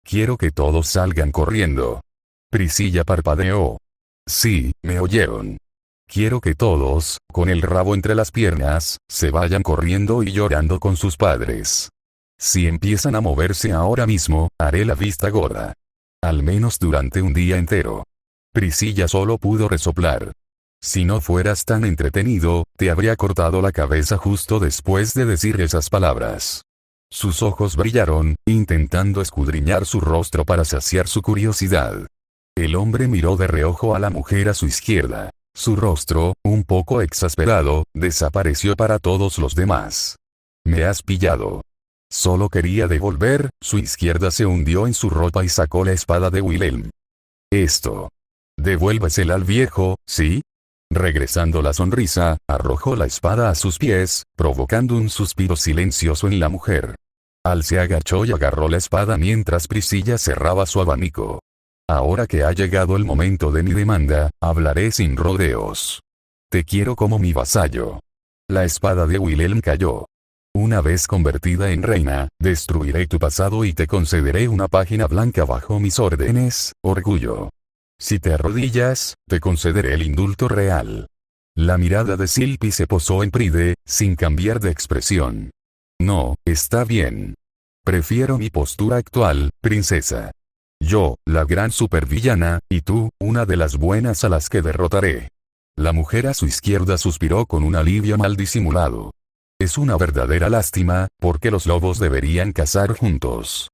Quiero que todos salgan corriendo. Priscilla parpadeó. Sí, me oyeron. Quiero que todos, con el rabo entre las piernas, se vayan corriendo y llorando con sus padres. Si empiezan a moverse ahora mismo, haré la vista gorda. Al menos durante un día entero. Priscilla solo pudo resoplar. Si no fueras tan entretenido, te habría cortado la cabeza justo después de decir esas palabras. Sus ojos brillaron, intentando escudriñar su rostro para saciar su curiosidad. El hombre miró de reojo a la mujer a su izquierda. Su rostro, un poco exasperado, desapareció para todos los demás. Me has pillado. Solo quería devolver, su izquierda se hundió en su ropa y sacó la espada de Wilhelm. Esto. Devuélvesela al viejo, ¿sí? Regresando la sonrisa, arrojó la espada a sus pies, provocando un suspiro silencioso en la mujer. Al se agachó y agarró la espada mientras Priscilla cerraba su abanico. Ahora que ha llegado el momento de mi demanda, hablaré sin rodeos. Te quiero como mi vasallo. La espada de Wilhelm cayó. Una vez convertida en reina, destruiré tu pasado y te concederé una página blanca bajo mis órdenes, orgullo. Si te arrodillas, te concederé el indulto real. La mirada de Silpi se posó en Pride, sin cambiar de expresión. No, está bien. Prefiero mi postura actual, princesa. Yo, la gran supervillana, y tú, una de las buenas a las que derrotaré. La mujer a su izquierda suspiró con un alivio mal disimulado. Es una verdadera lástima, porque los lobos deberían cazar juntos.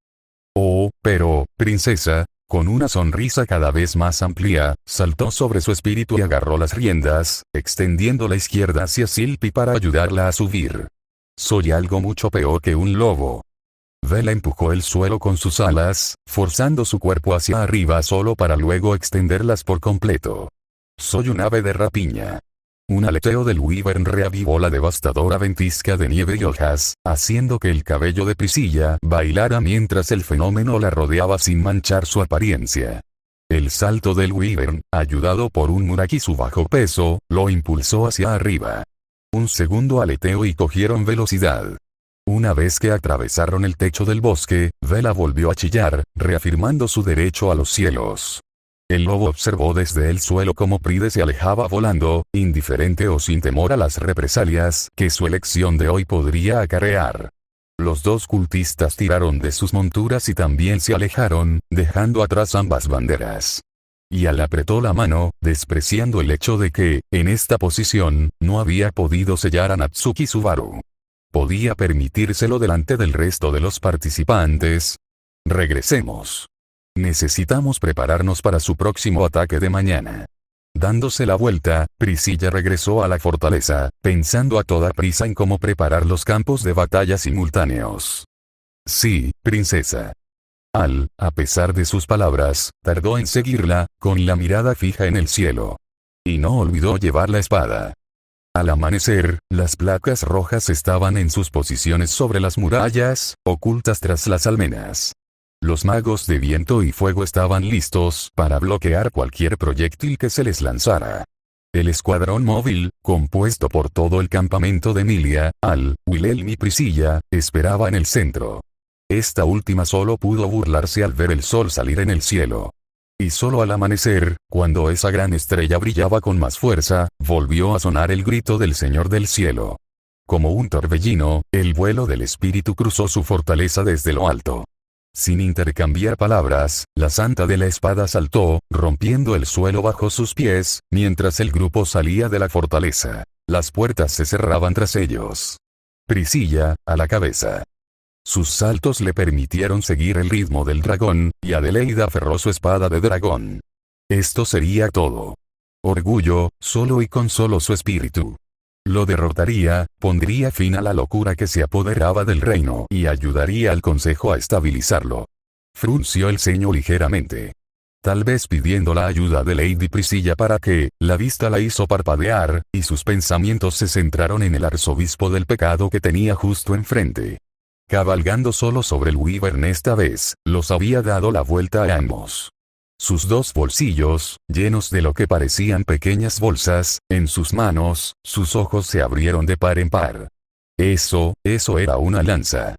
Oh, pero, princesa, Con una sonrisa cada vez más amplia, saltó sobre su espíritu y agarró las riendas, extendiendo la izquierda hacia Silpi para ayudarla a subir. Soy algo mucho peor que un lobo. Vela empujó el suelo con sus alas, forzando su cuerpo hacia arriba solo para luego extenderlas por completo. Soy un ave de rapiña. Un aleteo del wyvern reavivó la devastadora ventisca de nieve y hojas, haciendo que el cabello de Priscilla bailara mientras el fenómeno la rodeaba sin manchar su apariencia. El salto del wyvern, ayudado por un murakisu bajo peso, lo impulsó hacia arriba. Un segundo aleteo y cogieron velocidad. Una vez que atravesaron el techo del bosque, Vela volvió a chillar, reafirmando su derecho a los cielos. El lobo observó desde el suelo cómo Pride se alejaba volando, indiferente o sin temor a las represalias que su elección de hoy podría acarrear. Los dos cultistas tiraron de sus monturas y también se alejaron, dejando atrás ambas banderas. Al apretó la mano, despreciando el hecho de que, en esta posición, no había podido sellar a Natsuki Subaru. Podía permitírselo delante del resto de los participantes. Regresemos. Necesitamos prepararnos para su próximo ataque de mañana. Dándose la vuelta, Priscilla regresó a la fortaleza, pensando a toda prisa en cómo preparar los campos de batalla simultáneos. Sí, princesa. A pesar de sus palabras, tardó en seguirla, con la mirada fija en el cielo. Y no olvidó llevar la espada. Al amanecer, las placas rojas estaban en sus posiciones sobre las murallas, ocultas tras las almenas. Los magos de viento y fuego estaban listos para bloquear cualquier proyectil que se les lanzara. El escuadrón móvil, compuesto por todo el campamento de Emilia, Wilhelm y Priscilla, esperaba en el centro. Esta última solo pudo burlarse al ver el sol salir en el cielo. Y solo al amanecer, cuando esa gran estrella brillaba con más fuerza, volvió a sonar el grito del Señor del Cielo. Como un torbellino, el vuelo del espíritu cruzó su fortaleza desde lo alto. Sin intercambiar palabras, la Santa de la Espada saltó, rompiendo el suelo bajo sus pies, mientras el grupo salía de la fortaleza. Las puertas se cerraban tras ellos. Priscilla, a la cabeza. Sus saltos le permitieron seguir el ritmo del dragón, y Adeleida aferró su espada de dragón. Esto sería todo. Orgullo, solo y con solo su espíritu. Lo derrotaría, pondría fin a la locura que se apoderaba del reino y ayudaría al consejo a estabilizarlo. Frunció el ceño ligeramente. Tal vez pidiendo la ayuda de Lady Priscilla para que, la vista la hizo parpadear, y sus pensamientos se centraron en el arzobispo del pecado que tenía justo enfrente. Cabalgando solo sobre el wyvern esta vez, los había dado la vuelta a ambos. Sus dos bolsillos, llenos de lo que parecían pequeñas bolsas, en sus manos, sus ojos se abrieron de par en par. Eso era una lanza.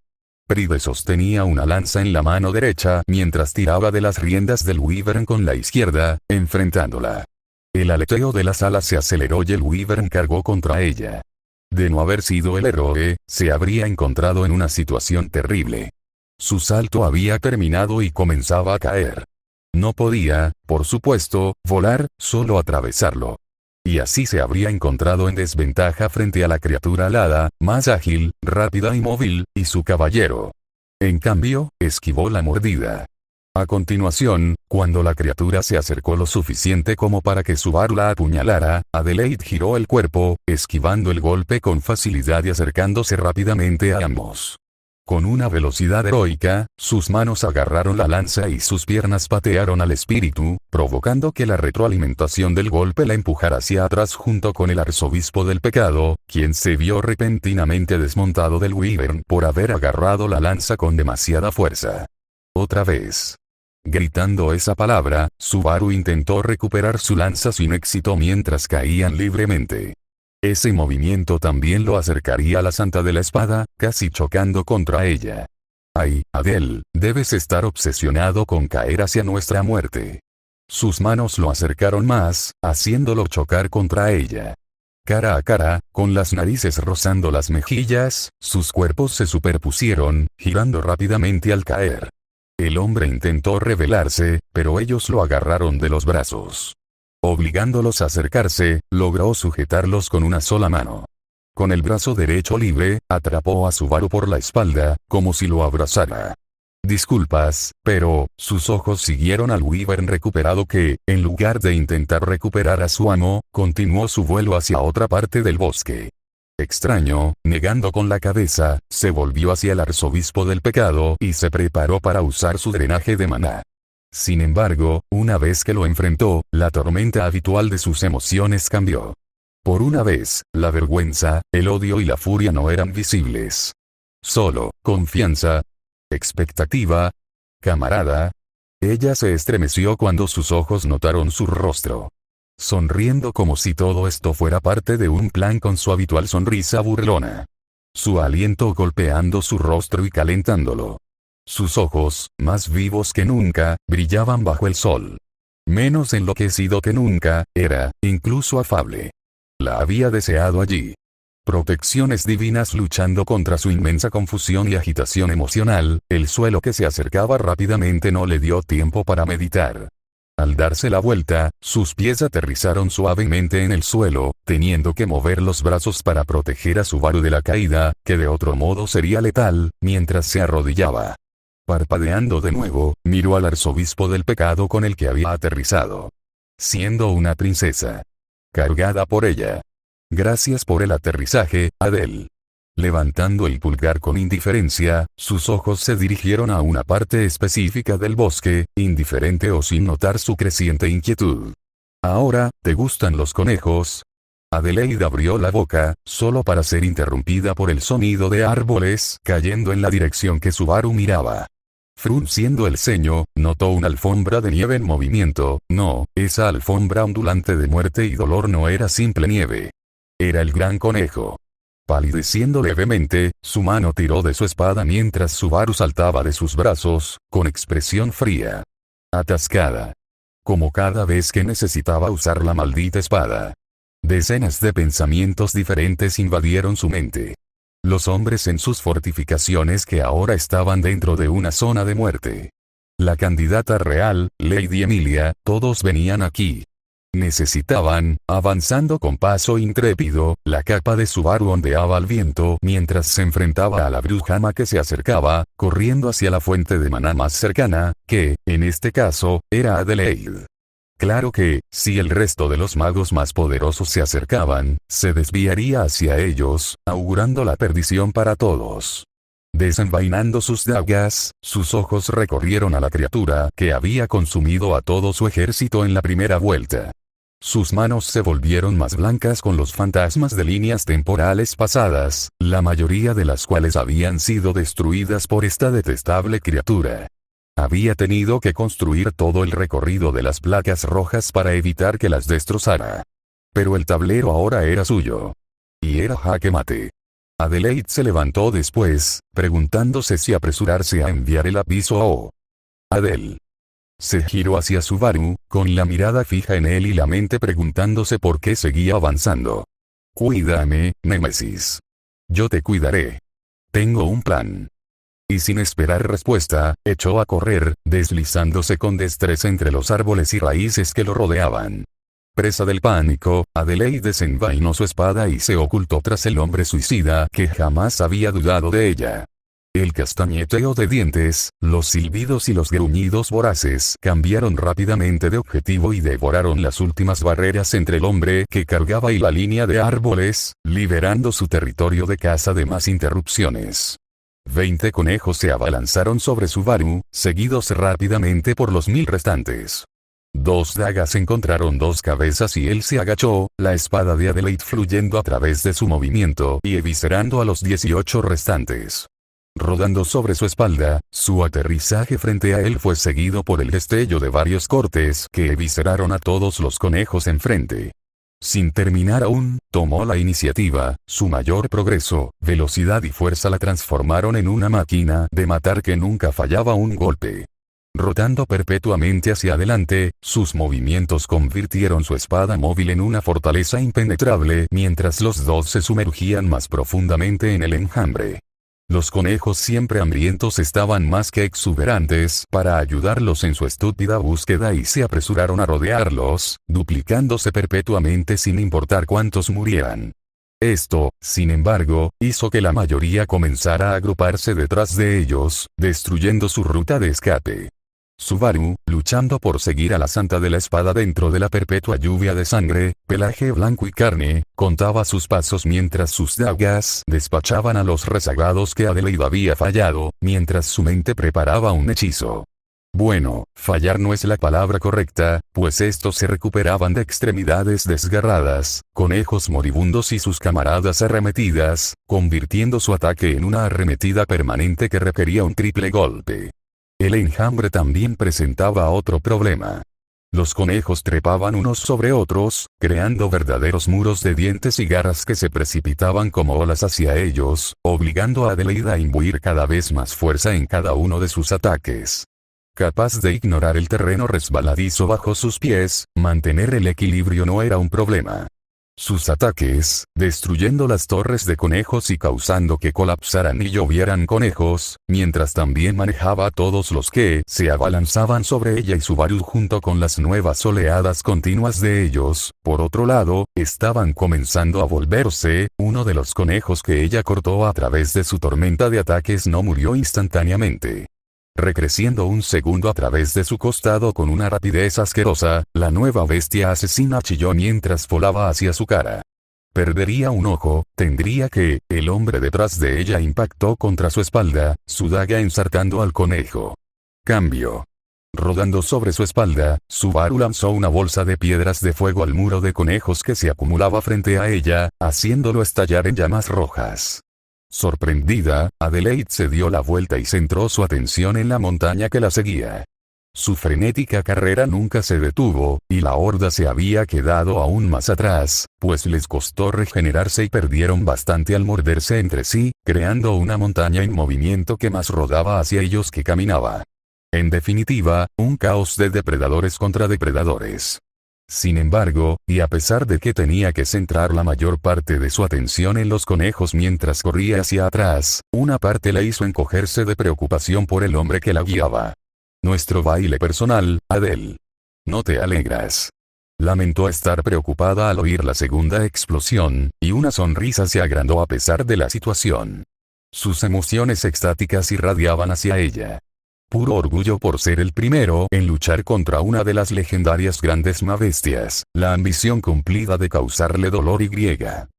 Pride sostenía una lanza en la mano derecha mientras tiraba de las riendas del wyvern con la izquierda, enfrentándola. El aleteo de las alas se aceleró y el wyvern cargó contra ella. De no haber sido el héroe, se habría encontrado en una situación terrible. Su salto había terminado y comenzaba a caer. No podía, por supuesto, volar, solo atravesarlo. Y así se habría encontrado en desventaja frente a la criatura alada, más ágil, rápida y móvil, y su caballero. En cambio, esquivó la mordida. A continuación, cuando la criatura se acercó lo suficiente como para que Subaru la apuñalara, Adelaide giró el cuerpo, esquivando el golpe con facilidad y acercándose rápidamente a ambos. Con una velocidad heroica, sus manos agarraron la lanza y sus piernas patearon al espíritu, provocando que la retroalimentación del golpe la empujara hacia atrás junto con el arzobispo del pecado, quien se vio repentinamente desmontado del wyvern por haber agarrado la lanza con demasiada fuerza. Otra vez. Gritando esa palabra, Subaru intentó recuperar su lanza sin éxito mientras caían libremente. Ese movimiento también lo acercaría a la Santa de la Espada, casi chocando contra ella. Ay, Adel, debes estar obsesionado con caer hacia nuestra muerte. Sus manos lo acercaron más, haciéndolo chocar contra ella. Cara a cara, con las narices rozando las mejillas, sus cuerpos se superpusieron, girando rápidamente al caer. El hombre intentó rebelarse, pero ellos lo agarraron de los brazos. Obligándolos a acercarse, logró sujetarlos con una sola mano. Con el brazo derecho libre, atrapó a Subaru por la espalda, como si lo abrazara. Disculpas, pero, sus ojos siguieron al Wyvern recuperado que, en lugar de intentar recuperar a su amo, continuó su vuelo hacia otra parte del bosque. Extraño, negando con la cabeza, se volvió hacia el arzobispo del pecado y se preparó para usar su drenaje de maná. Sin embargo, una vez que lo enfrentó, la tormenta habitual de sus emociones cambió. Por una vez, la vergüenza, el odio y la furia no eran visibles. Solo, confianza. Expectativa. Camarada. Ella se estremeció cuando sus ojos notaron su rostro. Sonriendo como si todo esto fuera parte de un plan con su habitual sonrisa burlona. Su aliento golpeando su rostro y calentándolo. Sus ojos, más vivos que nunca, brillaban bajo el sol. Menos enloquecido que nunca, era, incluso afable. La había deseado allí. Protecciones divinas luchando contra su inmensa confusión y agitación emocional, el suelo que se acercaba rápidamente no le dio tiempo para meditar. Al darse la vuelta, sus pies aterrizaron suavemente en el suelo, teniendo que mover los brazos para proteger a Subaru de la caída, que de otro modo sería letal, mientras se arrodillaba. Parpadeando de nuevo, miró al arzobispo del pecado con el que había aterrizado. Siendo una princesa. Cargada por ella. Gracias por el aterrizaje, Adele. Levantando el pulgar con indiferencia, sus ojos se dirigieron a una parte específica del bosque, indiferente o sin notar su creciente inquietud. ¿Ahora, te gustan los conejos? Adelaide abrió la boca, solo para ser interrumpida por el sonido de árboles cayendo en la dirección que Subaru miraba. Frunciendo el ceño, notó una alfombra de nieve en movimiento. No, esa alfombra ondulante de muerte y dolor no era simple nieve. Era el gran conejo. Palideciendo levemente, su mano tiró de su espada mientras Subaru saltaba de sus brazos, con expresión fría. Atascada. Como cada vez que necesitaba usar la maldita espada. Decenas de pensamientos diferentes invadieron su mente. Los hombres en sus fortificaciones que ahora estaban dentro de una zona de muerte. La candidata real, Lady Emilia, todos venían aquí. Necesitaban, avanzando con paso intrépido, la capa de Subaru ondeaba al viento mientras se enfrentaba a la brujama que se acercaba, corriendo hacia la fuente de maná más cercana, que, en este caso, era Adelaide. Claro que, si el resto de los magos más poderosos se acercaban, se desviaría hacia ellos, augurando la perdición para todos. Desenvainando sus dagas, sus ojos recorrieron a la criatura que había consumido a todo su ejército en la primera vuelta. Sus manos se volvieron más blancas con los fantasmas de líneas temporales pasadas, la mayoría de las cuales habían sido destruidas por esta detestable criatura. Había tenido que construir todo el recorrido de las placas rojas para evitar que las destrozara. Pero el tablero ahora era suyo. Y era jaque mate. Adelaide se levantó después, preguntándose si apresurarse a enviar el aviso o... Adele. Se giró hacia Subaru, con la mirada fija en él y la mente preguntándose por qué seguía avanzando. Cuídame, Némesis. Yo te cuidaré. Tengo un plan. Y sin esperar respuesta, echó a correr, deslizándose con destreza entre los árboles y raíces que lo rodeaban. Presa del pánico, Adelaide desenvainó su espada y se ocultó tras el hombre suicida que jamás había dudado de ella. El castañeteo de dientes, los silbidos y los gruñidos voraces cambiaron rápidamente de objetivo y devoraron las últimas barreras entre el hombre que cargaba y la línea de árboles, liberando su territorio de caza de más interrupciones. 20 conejos se abalanzaron sobre Subaru, seguidos rápidamente por los 1000 restantes. 2 dagas encontraron 2 cabezas y él se agachó, la espada de Adelaide fluyendo a través de su movimiento y eviscerando a los 18 restantes. Rodando sobre su espalda, su aterrizaje frente a él fue seguido por el destello de varios cortes que evisceraron a todos los conejos enfrente. Sin terminar aún, tomó la iniciativa, su mayor progreso, velocidad y fuerza la transformaron en una máquina de matar que nunca fallaba un golpe. Rotando perpetuamente hacia adelante, sus movimientos convirtieron su espada móvil en una fortaleza impenetrable mientras los dos se sumergían más profundamente en el enjambre. Los conejos siempre hambrientos estaban más que exuberantes para ayudarlos en su estúpida búsqueda y se apresuraron a rodearlos, duplicándose perpetuamente sin importar cuántos murieran. Esto, sin embargo, hizo que la mayoría comenzara a agruparse detrás de ellos, destruyendo su ruta de escape. Subaru, luchando por seguir a la Santa de la Espada dentro de la perpetua lluvia de sangre, pelaje blanco y carne, contaba sus pasos mientras sus dagas despachaban a los rezagados que Adelaide había fallado, mientras su mente preparaba un hechizo. Bueno, fallar no es la palabra correcta, pues estos se recuperaban de extremidades desgarradas, conejos moribundos y sus camaradas arremetidas, convirtiendo su ataque en una arremetida permanente que requería un triple golpe. El enjambre también presentaba otro problema. Los conejos trepaban unos sobre otros, creando verdaderos muros de dientes y garras que se precipitaban como olas hacia ellos, obligando a Adelaide a imbuir cada vez más fuerza en cada uno de sus ataques. Capaz de ignorar el terreno resbaladizo bajo sus pies, mantener el equilibrio no era un problema. Sus ataques, destruyendo las torres de conejos y causando que colapsaran y llovieran conejos, mientras también manejaba a todos los que se abalanzaban sobre ella y Subaru junto con las nuevas oleadas continuas de ellos, por otro lado, estaban comenzando a volverse, uno de los conejos que ella cortó a través de su tormenta de ataques no murió instantáneamente. Recreciendo un segundo a través de su costado con una rapidez asquerosa, la nueva bestia asesina chilló mientras volaba hacia su cara. Perdería un ojo, tendría que, el hombre detrás de ella impactó contra su espalda, su daga ensartando al conejo. Cambio. Rodando sobre su espalda, Subaru lanzó una bolsa de piedras de fuego al muro de conejos que se acumulaba frente a ella, haciéndolo estallar en llamas rojas. Sorprendida, Adelaide se dio la vuelta y centró su atención en la montaña que la seguía. Su frenética carrera nunca se detuvo, y la horda se había quedado aún más atrás, pues les costó regenerarse y perdieron bastante al morderse entre sí, creando una montaña en movimiento que más rodaba hacia ellos que caminaba. En definitiva, un caos de depredadores contra depredadores. Sin embargo, y a pesar de que tenía que centrar la mayor parte de su atención en los conejos mientras corría hacia atrás, una parte la hizo encogerse de preocupación por el hombre que la guiaba. Nuestro baile personal, Adele. No te alegras. Lamentó estar preocupada al oír la segunda explosión, y una sonrisa se agrandó a pesar de la situación. Sus emociones extáticas irradiaban hacia ella. Puro orgullo por ser el primero en luchar contra una de las legendarias grandes bestias, la ambición cumplida de causarle dolor y griega.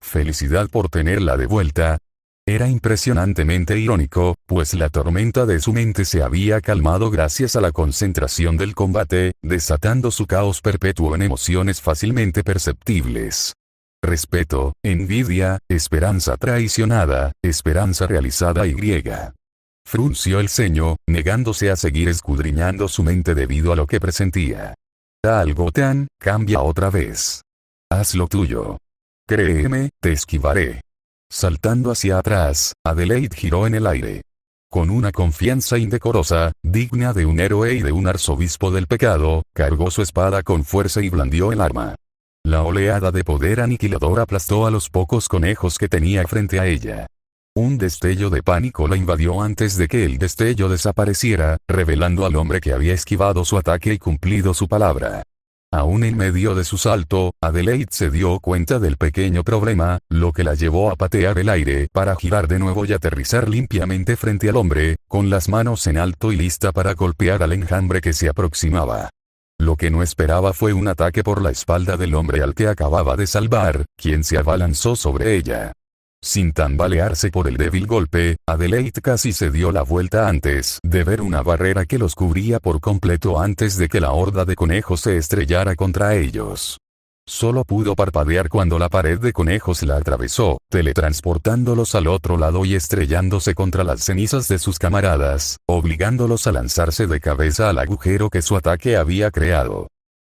Felicidad por tenerla de vuelta. Era impresionantemente irónico, pues la tormenta de su mente se había calmado gracias a la concentración del combate, desatando su caos perpetuo en emociones fácilmente perceptibles. Respeto, envidia, esperanza traicionada, esperanza realizada y griega. Frunció el ceño, negándose a seguir escudriñando su mente debido a lo que presentía. Algotan, cambia otra vez. Haz lo tuyo. Créeme, te esquivaré. Saltando hacia atrás, Adelaide giró en el aire. Con una confianza indecorosa, digna de un héroe y de un arzobispo del pecado, cargó su espada con fuerza y blandió el arma. La oleada de poder aniquilador aplastó a los pocos conejos que tenía frente a ella. Un destello de pánico la invadió antes de que el destello desapareciera, revelando al hombre que había esquivado su ataque y cumplido su palabra. Aún en medio de su salto, Adelaide se dio cuenta del pequeño problema, lo que la llevó a patear el aire para girar de nuevo y aterrizar limpiamente frente al hombre, con las manos en alto y lista para golpear al enjambre que se aproximaba. Lo que no esperaba fue un ataque por la espalda del hombre al que acababa de salvar, quien se abalanzó sobre ella. Sin tambalearse por el débil golpe, Adelaide casi se dio la vuelta antes de ver una barrera que los cubría por completo antes de que la horda de conejos se estrellara contra ellos. Solo pudo parpadear cuando la pared de conejos la atravesó, teletransportándolos al otro lado y estrellándose contra las cenizas de sus camaradas, obligándolos a lanzarse de cabeza al agujero que su ataque había creado.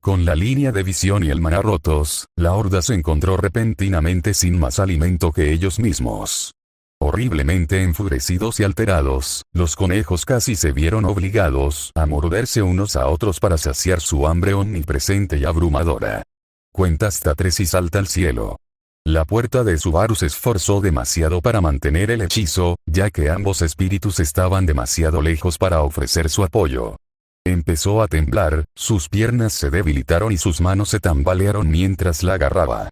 Con la línea de visión y el maná rotos, la horda se encontró repentinamente sin más alimento que ellos mismos. Horriblemente enfurecidos y alterados, los conejos casi se vieron obligados a morderse unos a otros para saciar su hambre omnipresente y abrumadora. Cuenta hasta 3 y salta al cielo. La puerta de Subaru se esforzó demasiado para mantener el hechizo, ya que ambos espíritus estaban demasiado lejos para ofrecer su apoyo. Empezó a temblar, sus piernas se debilitaron y sus manos se tambalearon mientras la agarraba.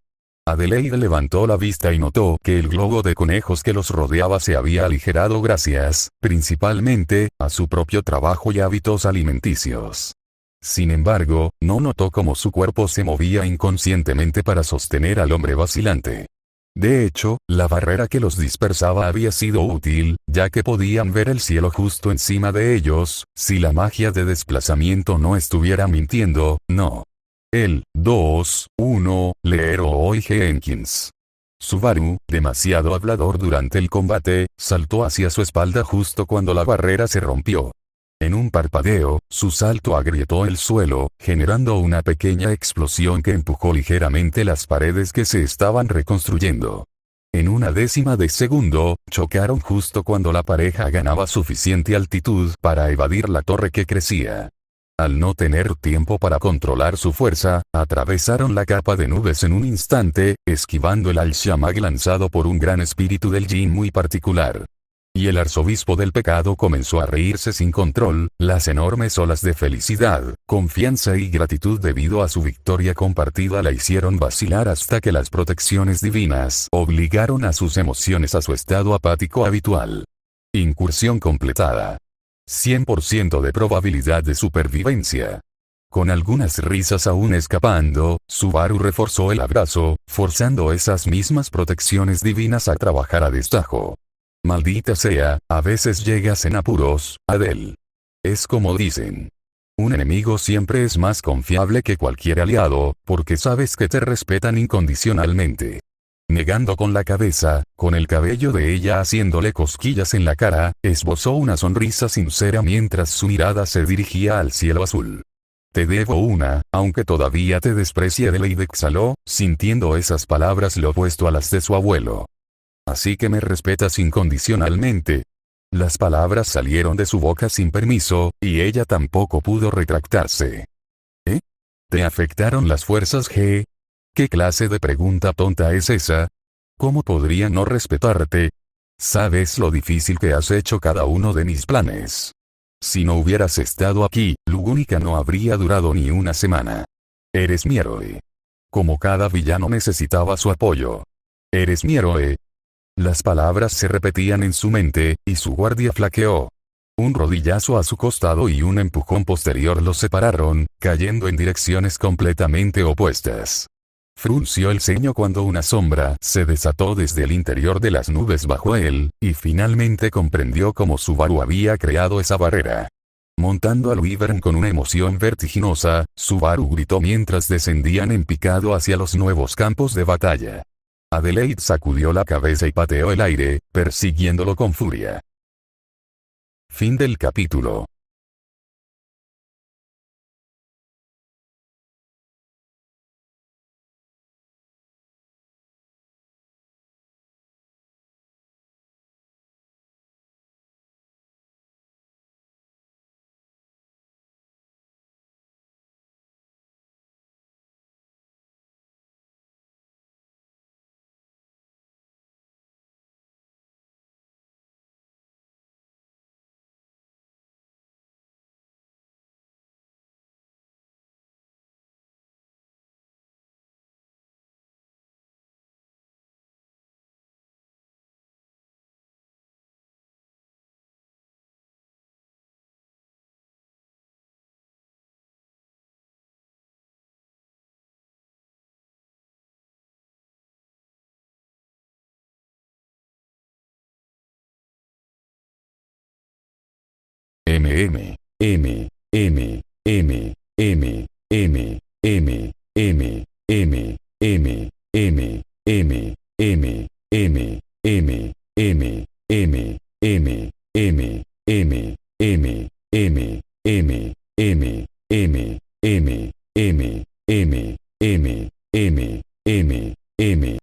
Adelaide levantó la vista y notó que el globo de conejos que los rodeaba se había aligerado gracias, principalmente, a su propio trabajo y hábitos alimenticios. Sin embargo, no notó cómo su cuerpo se movía inconscientemente para sostener al hombre vacilante. De hecho, la barrera que los dispersaba había sido útil, ya que podían ver el cielo justo encima de ellos, si la magia de desplazamiento no estuviera mintiendo, no. El 2-1, Leroy Jenkins. Subaru, demasiado hablador durante el combate, saltó hacia su espalda justo cuando la barrera se rompió. En un parpadeo, su salto agrietó el suelo, generando una pequeña explosión que empujó ligeramente las paredes que se estaban reconstruyendo. En una décima de segundo, chocaron justo cuando la pareja ganaba suficiente altitud para evadir la torre que crecía. Al no tener tiempo para controlar su fuerza, atravesaron la capa de nubes en un instante, esquivando el al-Shamag lanzado por un gran espíritu del Jin muy particular. Y el arzobispo del pecado comenzó a reírse sin control, las enormes olas de felicidad, confianza y gratitud debido a su victoria compartida la hicieron vacilar hasta que las protecciones divinas obligaron a sus emociones a su estado apático habitual. Incursión completada. 100% de probabilidad de supervivencia. Con algunas risas aún escapando, Subaru reforzó el abrazo, forzando esas mismas protecciones divinas a trabajar a destajo. Maldita sea, a veces llegas en apuros, Adele. Es como dicen. Un enemigo siempre es más confiable que cualquier aliado, porque sabes que te respetan incondicionalmente. Negando con la cabeza, con el cabello de ella haciéndole cosquillas en la cara, esbozó una sonrisa sincera mientras su mirada se dirigía al cielo azul. Te debo una, aunque todavía te desprecie. Adelaide exhaló, sintiendo esas palabras lo opuesto a las de su abuelo. Así que me respetas incondicionalmente. Las palabras salieron de su boca sin permiso, y ella tampoco pudo retractarse. ¿Eh? ¿Te afectaron las fuerzas G? ¿Qué clase de pregunta tonta es esa? ¿Cómo podría no respetarte? Sabes lo difícil que has hecho cada uno de mis planes. Si no hubieras estado aquí, Lugúnica no habría durado ni una semana. Eres mi héroe. Como cada villano necesitaba su apoyo. Eres mi héroe. Las palabras se repetían en su mente, y su guardia flaqueó. Un rodillazo a su costado y un empujón posterior los separaron, cayendo en direcciones completamente opuestas. Frunció el ceño cuando una sombra se desató desde el interior de las nubes bajo él, y finalmente comprendió cómo Subaru había creado esa barrera. Montando al Wyvern con una emoción vertiginosa, Subaru gritó mientras descendían en picado hacia los nuevos campos de batalla. Adelaide sacudió la cabeza y pateó el aire, persiguiéndolo con furia. Fin del capítulo. M M M M M M M M M M M M M M M M M M M